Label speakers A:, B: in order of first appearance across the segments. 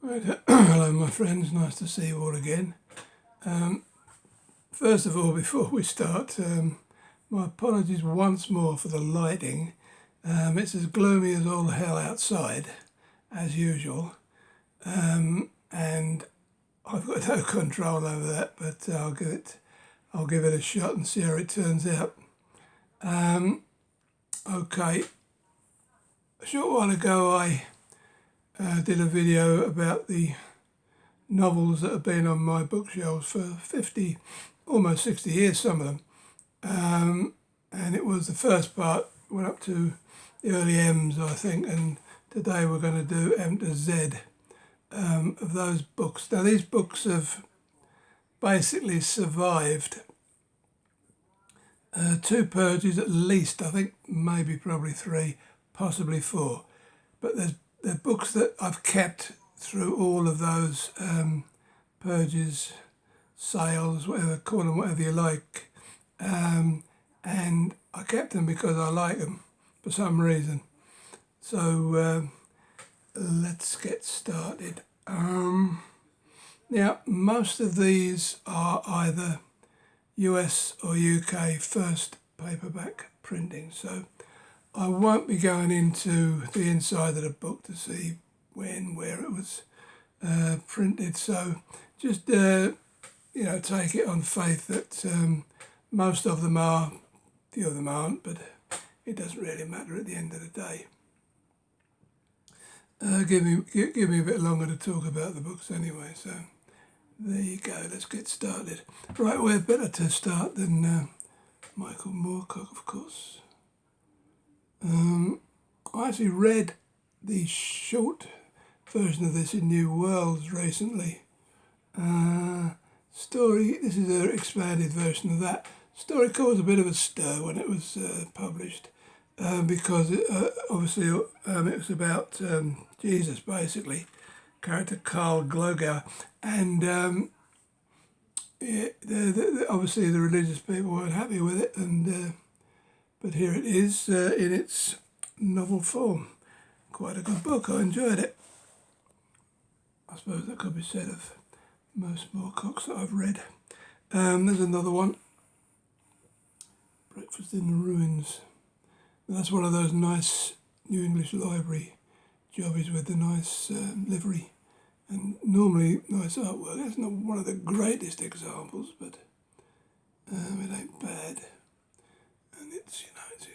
A: Right. Hello my friends, nice to see you all again. First of all, before we start, my apologies once more for the lighting. It's as gloomy as all hell outside, as usual, and I've got no control over that, but I'll give it a shot and see how it turns out. Okay, a short while ago I did a video about the novels that have been on my bookshelves for 50, almost 60 years, some of them. And it was the first part, went up to the early M's, I think, and today we're going to do M to Z of those books. Now, these books have basically survived two purges at least, I think, maybe probably three, possibly four. But they're books that I've kept through all of those purges, sales, whatever, call them whatever you like. And I kept them because I like them for some reason. So let's get started. Now, most of these are either US or UK first paperback printing, so I won't be going into the inside of the book to see when, where it was printed. So just take it on faith that most of them are, few of them aren't, but it doesn't really matter at the end of the day. Give me a bit longer to talk about the books anyway. So there you go. Let's get started. Right, we're better to start than Michael Moorcock, of course. I actually read the short version of this in New Worlds recently. Story, this is an expanded version of that. Story caused a bit of a stir when it was published because obviously it was about Jesus, basically, character Carl Glogau, and obviously the religious people weren't happy with it, and but here it is in its novel form. Quite a good book, I enjoyed it. I suppose that could be said of most Moorcocks that I've read. There's another one, Breakfast in the Ruins. And that's one of those nice New English Library jobbies with the nice livery and normally nice artwork. That's not one of the greatest examples, but it ain't bad. And it's it's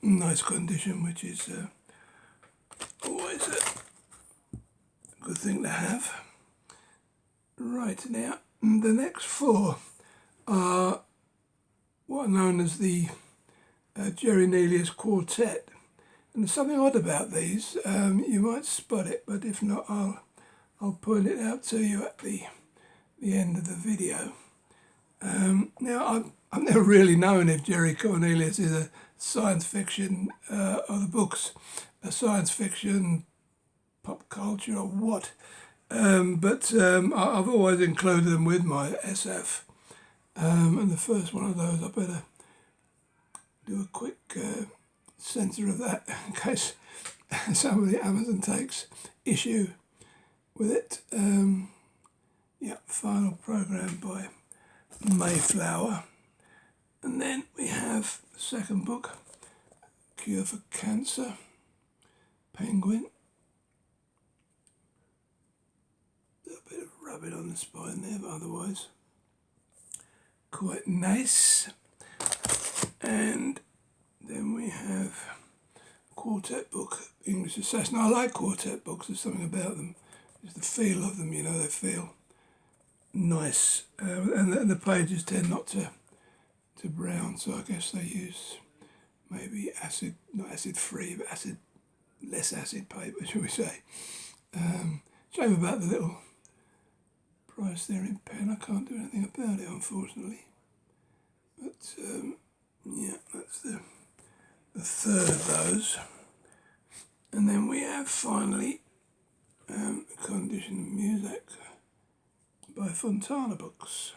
A: in nice condition, which is always a good thing to have. Right, now the next four are what are known as the Jerry Nelius Quartet. And there's something odd about these. You might spot it, but if not, I'll point it out to you at the end of the video. Now, I've never really known if Jerry Cornelius is a science fiction, or the books, a science fiction, pop culture, or what. But I've always included them with my SF. And the first one of those, I better do a quick censor of that in case somebody at Amazon takes issue with it. Final program by Mayflower. And then we have the second book, Cure for Cancer, Penguin. A bit of rubbing on the spine there, but otherwise quite nice. And then we have quartet book, English Assassin. I like quartet books. There's something about them. There's the feel of them. They feel nice, and the pages tend not to brown. So I guess they use maybe not acid free, but less acid paper, shall we say? Shame about the little price there in pen. I can't do anything about it, unfortunately. But that's the third of those. And then we have finally Condition of Music by Fontana Books.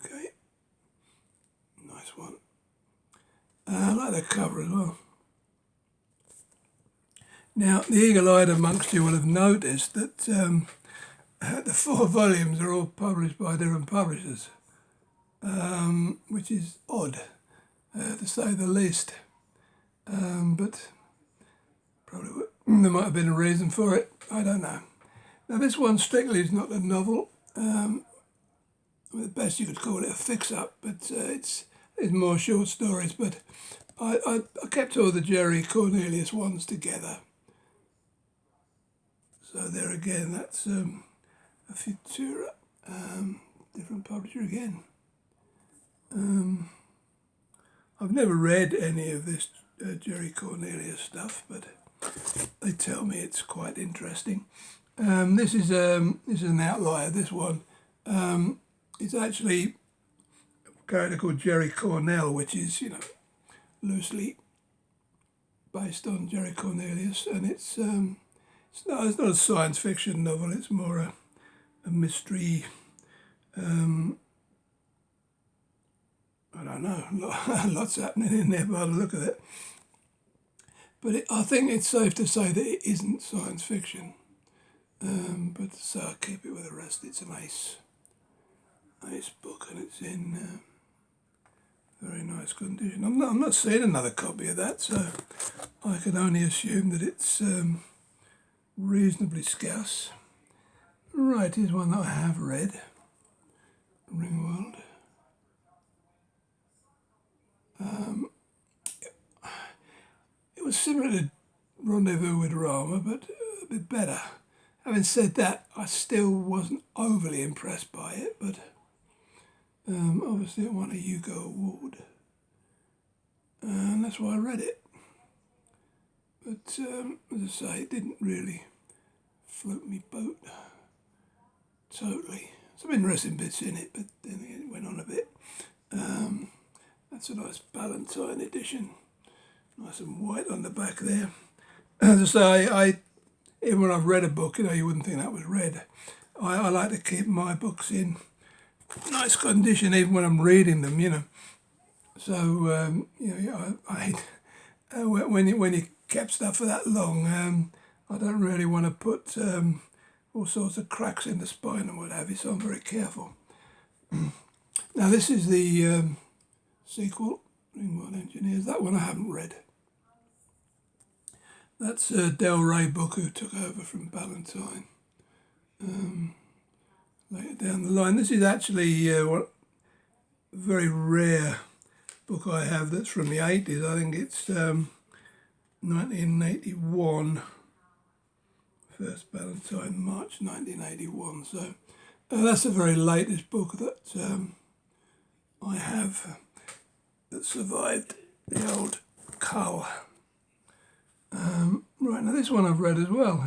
A: Okay, nice one. I like the cover as well. Now, the eagle-eyed amongst you will have noticed that the 4 volumes are all published by different publishers, which is odd, to say the least. But probably there might have been a reason for it. I don't know. Now, this one strictly is not a novel. The best you could call it a fix-up, but it's more short stories. But I kept all the Jerry Cornelius ones together. So there again, that's Ep4, different publisher again. I've never read any of this Jerry Cornelius stuff, but they tell me it's quite interesting. This is an outlier. This one, it's actually a character called Jerry Cornell, which is loosely based on Jerry Cornelius, and it's not a science fiction novel. It's more a mystery. I don't know, lots happening in there by the look of it. But I think it's safe to say that it isn't science fiction. But so I keep it with the rest. It's an ace book, and it's in very nice condition. I'm not seeing another copy of that, so I can only assume that it's reasonably scarce. Right, here's one that I have read, Ringworld. It was similar to Rendezvous with Rama, but a bit better. Having said that, I still wasn't overly impressed by it, but obviously it won a Hugo Award, and that's why I read it. But as I say, it didn't really float me boat totally. Some interesting bits in it, but then it went on a bit. That's a nice Ballantine edition, nice and white on the back there. As I say, even when I've read a book, you wouldn't think that was red. I like to keep my books in nice condition, even when I'm reading them, So, when you kept stuff for that long, I don't really want to put all sorts of cracks in the spine and what have you, so I'm very careful. Now, this is the sequel, Ringworld Engineers. That one I haven't read. That's Del Rey book, who took over from Ballantine later down the line. This is actually a very rare book I have that's from the 80s. I think it's 1981. First Ballantine, March 1981. So that's the very latest book that I have that survived the old cull. Right, now this one I've read as well.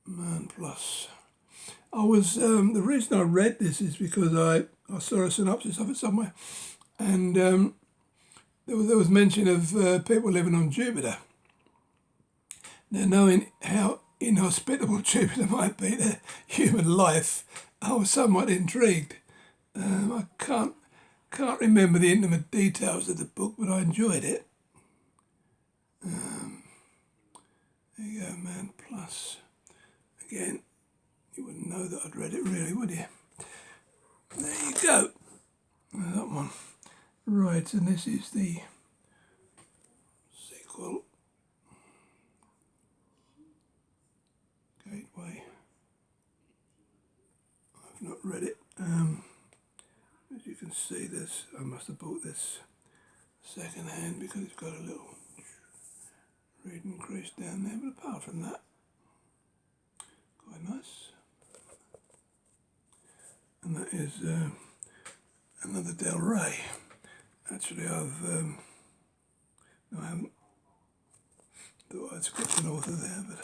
A: Man Plus. I was the reason I read this is because I saw a synopsis of it somewhere, and there was mention of people living on Jupiter. Now, knowing how inhospitable Jupiter might be to human life, I was somewhat intrigued. I can't remember the intimate details of the book, but I enjoyed it. There you go, Man Plus. Again, you wouldn't know that I'd read it really, would you? There you go. That one. Right, and this is the sequel. Gateway. I've not read it. As you can see, this I must have bought this second hand because it's got a little reading crease down there, but apart from that, quite nice. And that is another Del Rey. Actually, I haven't thought I'd skipped an author there, but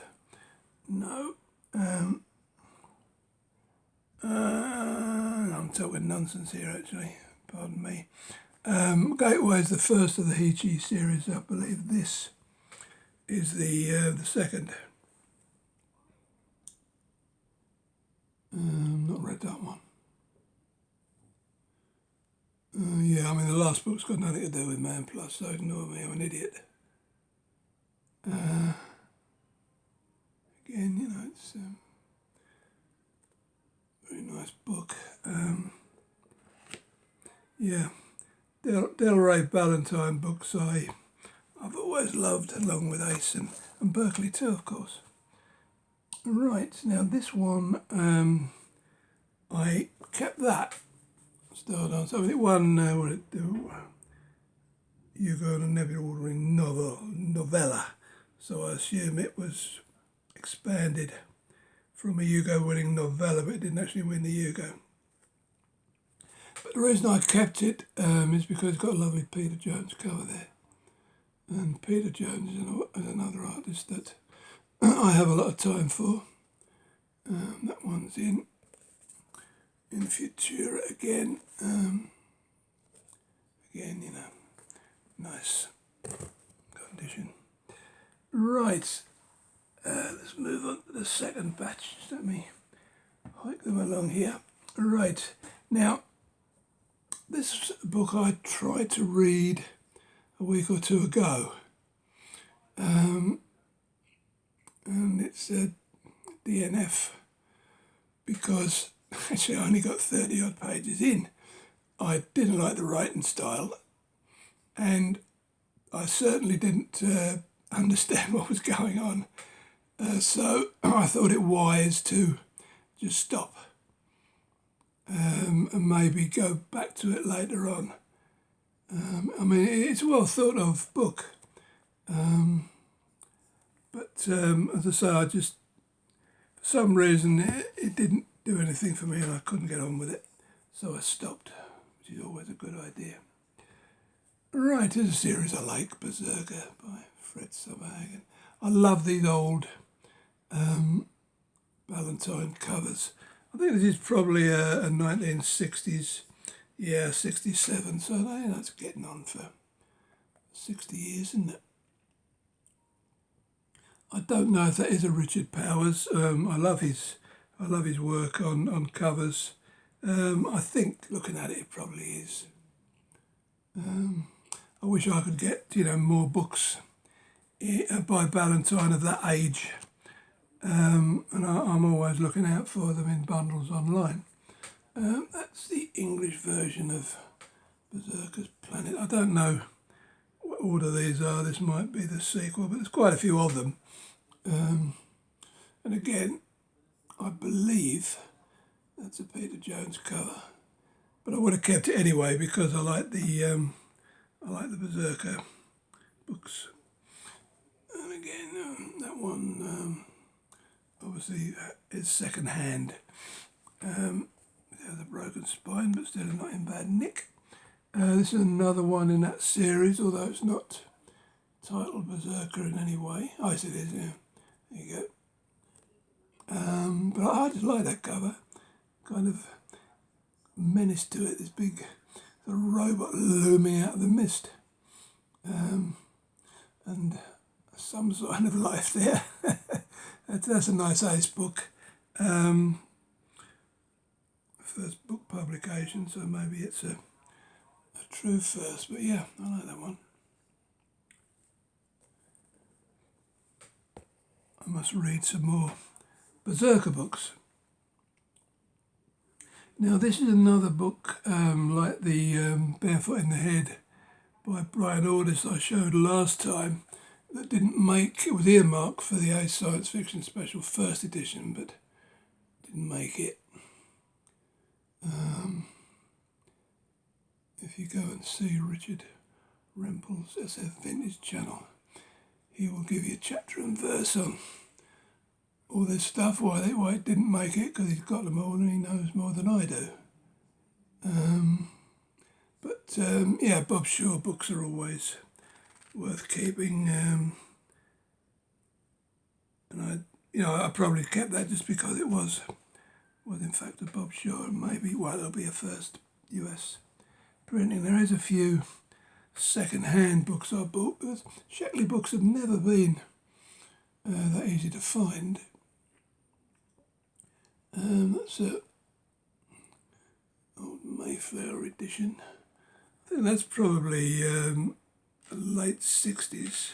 A: no. I'm talking nonsense here, actually. Pardon me. Gateway is the first of the Heechee series. I believe this is the second. Not read that one. Yeah, I mean, the last book's got nothing to do with Man Plus, so ignore me, I'm an idiot. Again, you know, it's a very nice book. Yeah, Delray Ballantyne books I've always loved, along with Ace and Berkeley too, of course. Right, now this one, I kept that started on. So it won Hugo and a Nebula Ordering novella. So I assume it was expanded from a Hugo winning novella, but it didn't actually win the Hugo. But the reason I kept it is because it's got a lovely Peter Jones cover there. And Peter Jones is another artist that I have a lot of time for. That one's in Futura again. Again, you know, nice condition. Right, let's move on to the second batch. Just let me hike them along here. Right, now, this book I tried to read a week or two ago. And it's a DNF because actually I only got 30 odd pages in. I didn't like the writing style, and I certainly didn't understand what was going on. So I thought it wise to just stop and maybe go back to it later on. I mean, it's a well thought of book, but as I say, I just, for some reason, it didn't do anything for me and I couldn't get on with it. So I stopped, which is always a good idea. Right, there's a series I like, Berserker by Fred Summerhagen. I love these old Valentine covers. I think this is probably a 1960s, 67, so that's getting on for 60 years, isn't it? I don't know if that is a Richard Powers. I love his work on covers. I think looking at it, it probably is. I wish I could get more books by Ballantyne of that age, and I'm always looking out for them in bundles online. That's the English version of Berserker's Planet. I don't know what order these are. This might be the sequel, but there's quite a few of them. And again, I believe that's a Peter Jones cover, but I would have kept it anyway because I like the Berserker books. And again, that one obviously is second hand. It has a broken spine, but still not in bad nick. This is another one in that series, although it's not titled Berserker in any way. Oh, yes, it is, yeah. There you go. But I just like that cover. Kind of menace to it, this big sort of robot looming out of the mist. And some sign of life there. That's a nice Ace book. First book publication, so maybe it's a true first, but yeah, I like that one. I must read some more Berserker books. Now this is another book like the Barefoot in the Head by Brian Aldiss I showed last time that didn't make, it was earmarked for the Ace Science Fiction Special first edition, but didn't make it. If you go and see Richard Rempel's SF Vintage channel, he will give you a chapter and verse on all this stuff, why it didn't make it, because he's got them all and he knows more than I do. Yeah, Bob Shaw books are always worth keeping, and I probably kept that just because it was in fact a Bob Shaw, and maybe it'll be a first US printing. There is a few second-hand books I bought, because Sheckley books have never been that easy to find. That's a old Mayfair edition. I think that's probably late 60s.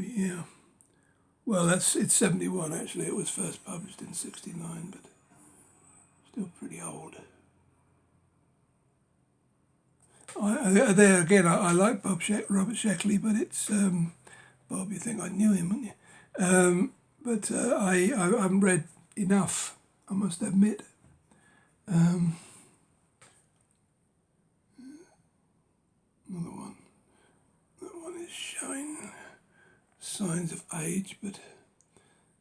A: yeah. Well, it's 71 actually. It was first published in 69, but still pretty old. There again, I like Robert Sheckley, but it's Bob. You think I knew him, wouldn't you? But I haven't read enough, I must admit. Another one. That one is showing signs of age, but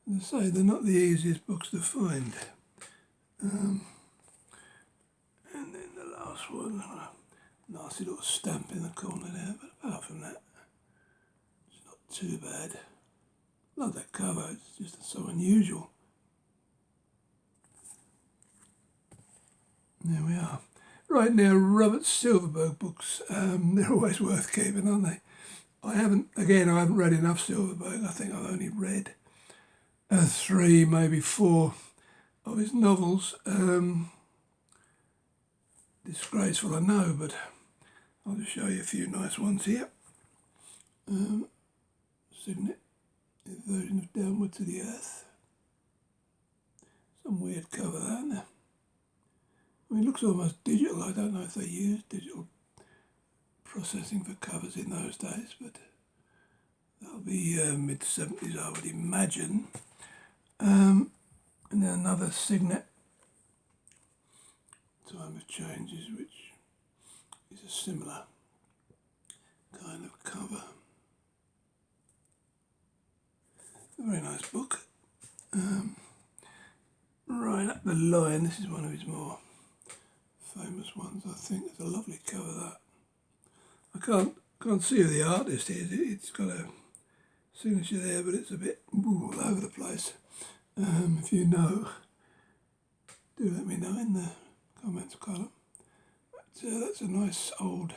A: as I say, they're not the easiest books to find. And then the last one, nasty little stamp in the corner there, but apart from that, it's not too bad. Love that cover, it's just so unusual. There we are. Right now, Robert Silverberg books, they're always worth keeping, aren't they? I haven't read enough Silverberg. I think I've only read 3, maybe 4 of his novels. Disgraceful, I know, but I'll just show you a few nice ones here. Signet, the version of Downward to the Earth. Some weird cover there, isn't there? I mean, it looks almost digital. I don't know if they used digital processing for covers in those days, but that'll be mid-70s, I would imagine. And then another Signet, Time of Changes, which is a similar kind of cover. A very nice book. Right up the line, this is one of his more famous ones, I think. It's a lovely cover, that. I can't see who the artist is. It's got a signature there, but it's a bit all over the place. If you know, do let me know in the comments column. But that's a nice old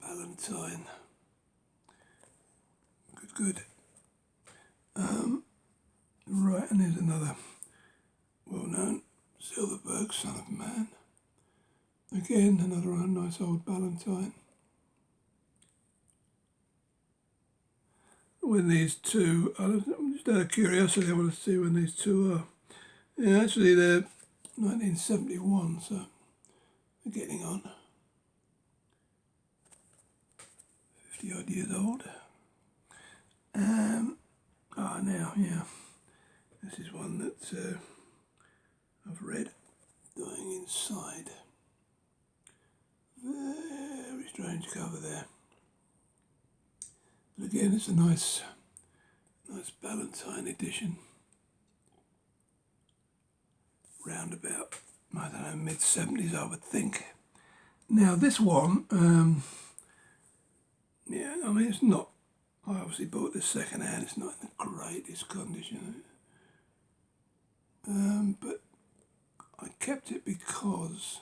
A: Valentine. Good. Right, and there's another well-known Silverberg, Son of Man. Again, another nice old Valentine. When these two, I'm just out of curiosity, I want to see when these two are. Yeah, actually they're 1971, so they're getting on. 50 odd years old. Now, yeah, this is one that I've read. Dying Inside. Very strange cover there. But again, it's a nice Valentine edition. Round about, I don't know, mid-70s, I would think. Now, this one, yeah, I mean, it's not, I obviously bought this second hand, it's not in the greatest condition. But I kept it because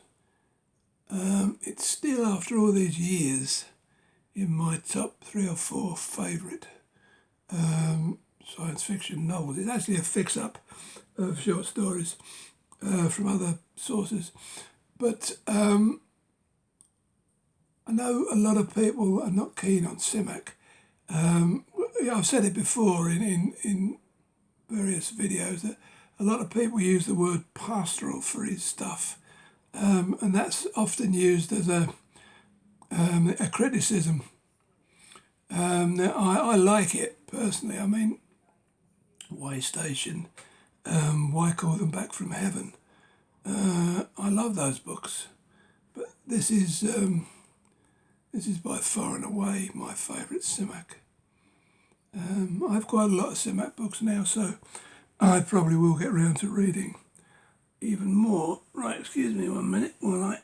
A: it's still, after all these years, in my top 3 or 4 favourite science fiction novels. It's actually a fix-up of short stories from other sources. But I know a lot of people are not keen on Simak. I've said it before in various videos that a lot of people use the word pastoral for his stuff, and that's often used as a criticism. Now, I like it personally. I mean, Way Station, Why Call Them Back from Heaven. I love those books, but this is by far and away my favourite Simak. I have quite a lot of Simak books now, so I probably will get round to reading even more. Right, excuse me 1 minute while I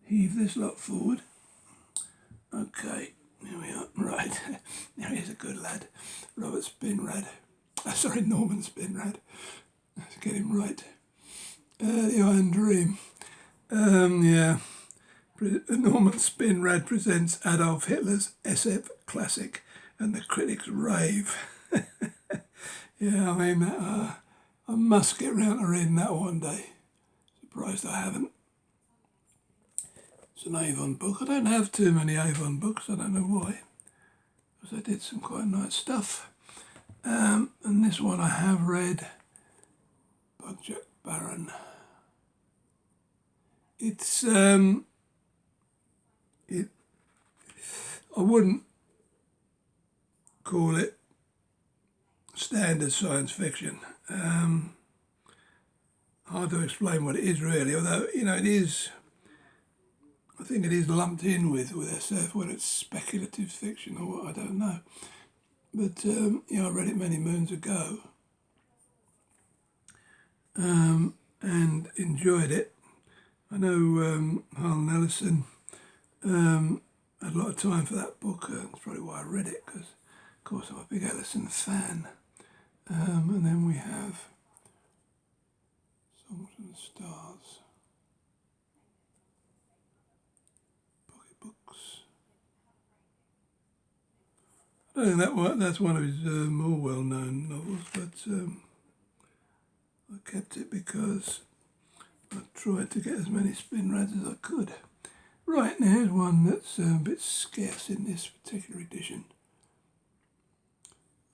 A: heave this lot forward. Okay, here we are. Right, now here's a good lad. Norman Spinrad. Let's get him right. The Iron Dream. Yeah. Norman Spinrad presents Adolf Hitler's SF classic and the critics rave. Yeah, I mean, I must get round to reading that one day. Surprised I haven't. It's an Avon book. I don't have too many Avon books. I don't know why. they did some quite nice stuff. And this one I have read, Jack Barron. It's I wouldn't call it standard science fiction. Hard to explain what it is really, although it is. I think it is lumped in with SF when it's speculative fiction or what, I don't know. But I read it many moons ago and enjoyed it. I know Harlan Ellison had a lot of time for that book. That's probably why I read it, because, of course, I'm a big Ellison fan. And then we have Songs from the Stars, pocketbooks. I don't think that's one of his more well-known novels, but I kept it because I tried to get as many spin rads as I could. Right, now here's one that's a bit scarce in this particular edition.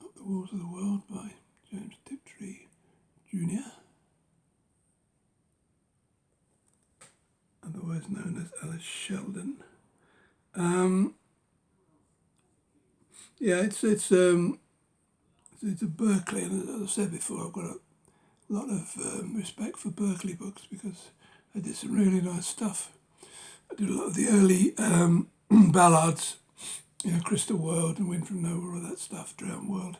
A: Up the Walls of the World by James Pt2 Jr., otherwise known as Alice Sheldon. It's a Berkeley, and as I said before, I've got a lot of respect for Berkeley books because they did some really nice stuff. I did a lot of the early ballads, Crystal World and Wind from Nowhere, all that stuff, Drowned World.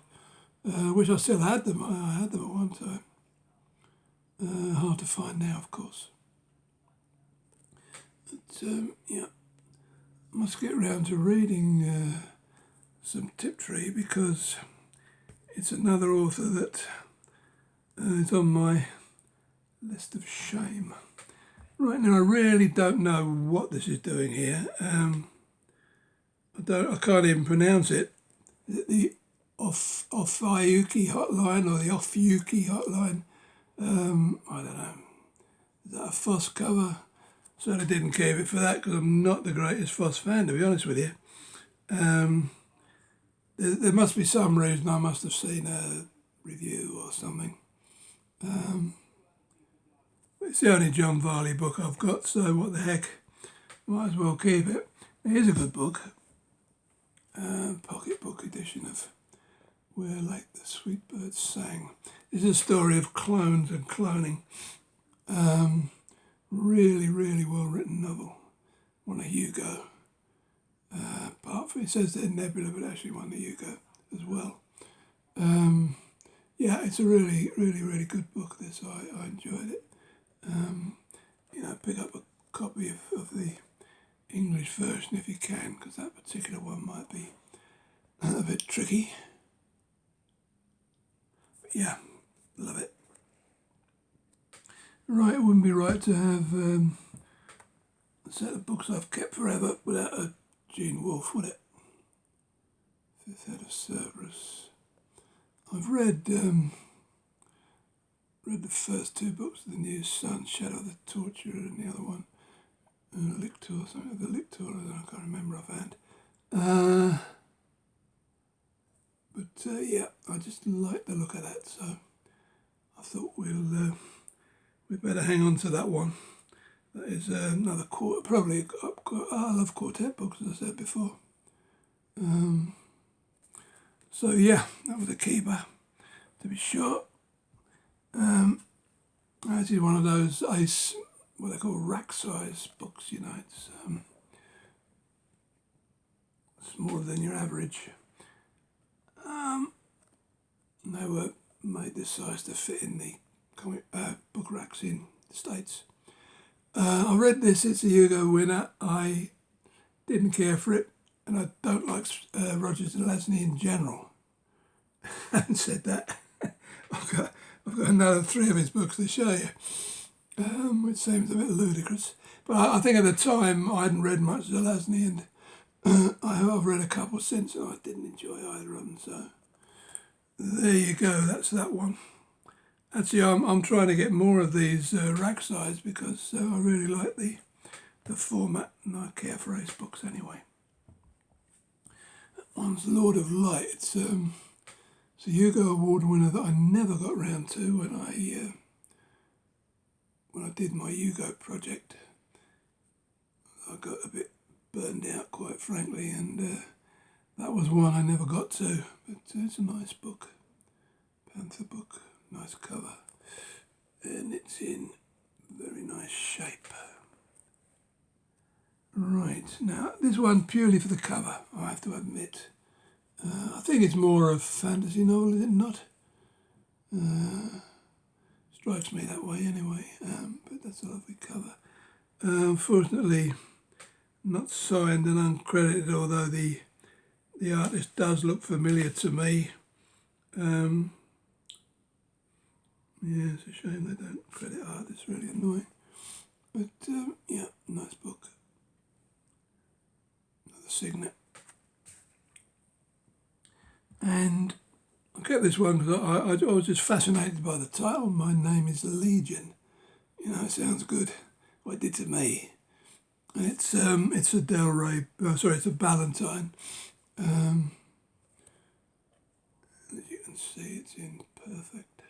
A: Wish I still had them. I had them at one time. Hard to find now, of course. But must get round to reading some Pt2 because it's another author that is on my list of shame. Right now, I really don't know what this is doing here. I can't even pronounce it. Is it the Off-Yuki hotline or the Off-Yuki hotline? I don't know. Is that a Foss cover? Certainly didn't keep it for that because I'm not the greatest Foss fan, to be honest with you. There must be some reason I must have seen a review or something. It's the only John Varley book I've got, so what the heck, might as well keep it. It is a good book. Pocketbook edition of Where Late the Sweet Birds Sang. It's a story of clones and cloning. Really, really well written novel. Won a Hugo. Apart from it says that Nebula, but actually won the Hugo as well. It's a really, really, really good book. This I enjoyed it. Pick up a copy of the English version if you can, because that particular one might be a bit tricky. But yeah, love it. Right, it wouldn't be right to have a set of books I've kept forever without a Gene Wolfe, would it? Fifth Head of Cerberus. I've read the first two books of the New Sun, Shadow of the Torturer, and the other one, Lictor, something of the Lictor, I can't remember offhand. I just like the look of that, so I thought we'd better hang on to that one. That is another probably, I love quartet books, as I said before. That was a keeper, to be sure. Actually, one of those what they call rack size books, it's smaller than your average. They were made this size to fit in the book racks in the States. I read this, it's a Hugo winner. I didn't care for it, and I don't like Rogers and Leslie in general. Having said that, I've got another 3 of his books to show you, which seems a bit ludicrous. But I think at the time I hadn't read much Zelazny, and I've read a couple since, and I didn't enjoy either of them. So there you go. That's that one. Actually, I'm trying to get more of these rack size because I really like the format, and I care for ace books anyway. one's Lord of Light. It's a Hugo Award winner that I never got round to when I did my Hugo project. I got a bit burned out, quite frankly, and that was one I never got to. But it's a nice book, Panther book, nice cover, and it's in very nice shape. Right, now this one purely for the cover, I have to admit. I think it's more a fantasy novel, is it not? Strikes me that way anyway, but that's a lovely cover. Unfortunately, not signed and uncredited, although the artist does look familiar to me. Yeah, it's a shame they don't credit artists, really annoying. But yeah, nice book. Another signet. And I kept this one because I was just fascinated by the title. My Name is Legion. You know, it sounds good. What it did to me. And it's a Del Rey. It's a Ballantine. As you can see, it's in perfect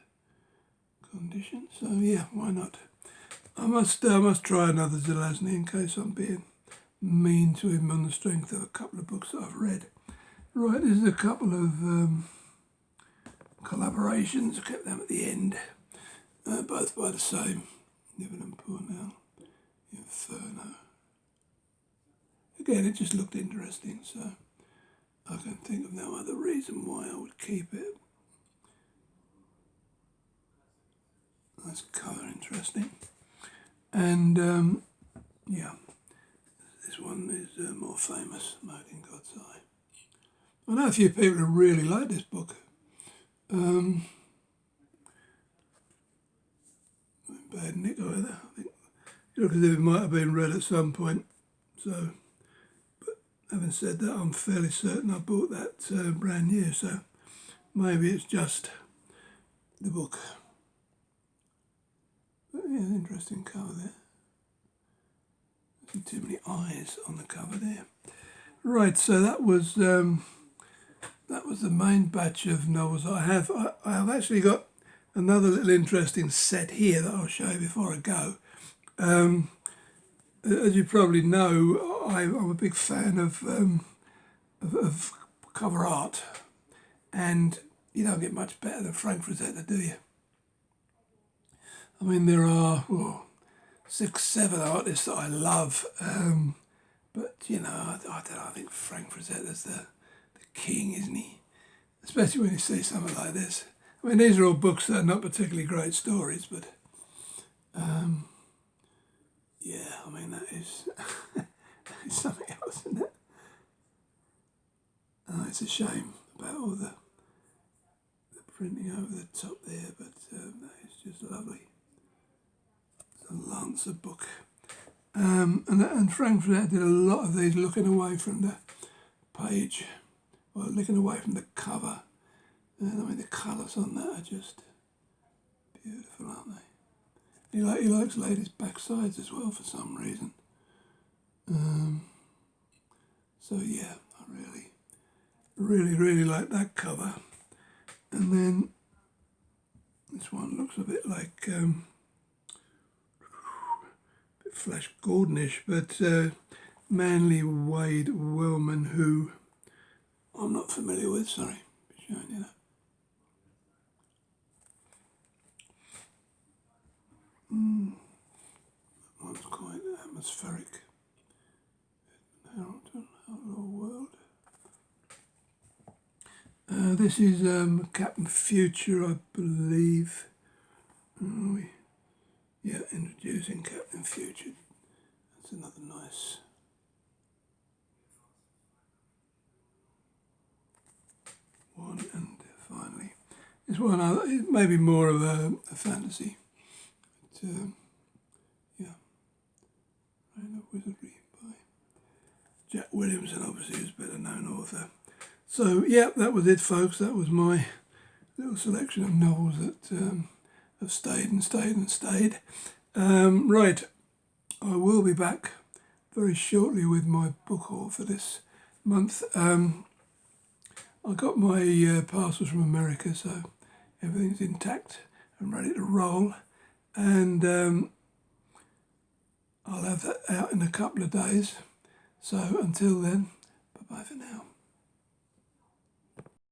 A: condition. So yeah, why not? I must try another Zelazny in case I'm being mean to him on the strength of a couple of books that I've read. Right, there's a couple of collaborations. I kept them at the end, both by the same Niven and Pournelle, Inferno. Again, it just looked interesting, so I can think of no other reason why I would keep it. Nice colour, interesting. And yeah, this one is more famous, Mode in God's Eye. I know a few people who really like this book. Bad nick either. I think it looks as if it might have been read at some point. So, but having said that, I'm fairly certain I bought that brand new. So maybe it's just the book. But yeah, interesting cover there. There's too many eyes on the cover there. Right, so that was the main batch of novels I have. I have actually got another little interesting set here that I'll show you before I go. As you probably know, I'm a big fan of cover art, and you don't get much better than Frank Frazetta, do you? I mean, there are 6, 7 artists that I love, but you know, I don't know. I think Frank Frazetta's the king, isn't he? Especially when you see something like this. I mean, these are all books that are not particularly great stories, but yeah, I mean, that is, that is something else, isn't it? Oh, it's a shame about all the printing over the top there, but that is just lovely. It's a Lancer book. And Frank Frazetta did a lot of these looking away from the page, or looking away from the cover. And I mean, the colours on that are just beautiful, aren't they? He likes ladies' backsides as well for some reason. So yeah, I really like that cover. And then this one looks a bit like a bit Flash Gordonish, but Manly Wade Wellman, who I'm not familiar with. Sorry, showing you that. That one's quite atmospheric. Hamilton, Outlaw World. This is Captain Future, I believe. Yeah, introducing Captain Future. That's another nice. One, and finally, this one it may be more of a fantasy. But, yeah, Reign of Wizardry by Jack Williamson, obviously, who's a better known author. So yeah, that was it, folks. That was my little selection of novels that have stayed and stayed and stayed. Right, I will be back very shortly with my book haul for this month. I got my parcels from America, so everything's intact and ready to roll. And I'll have that out in a couple of days. So until then, bye-bye for now.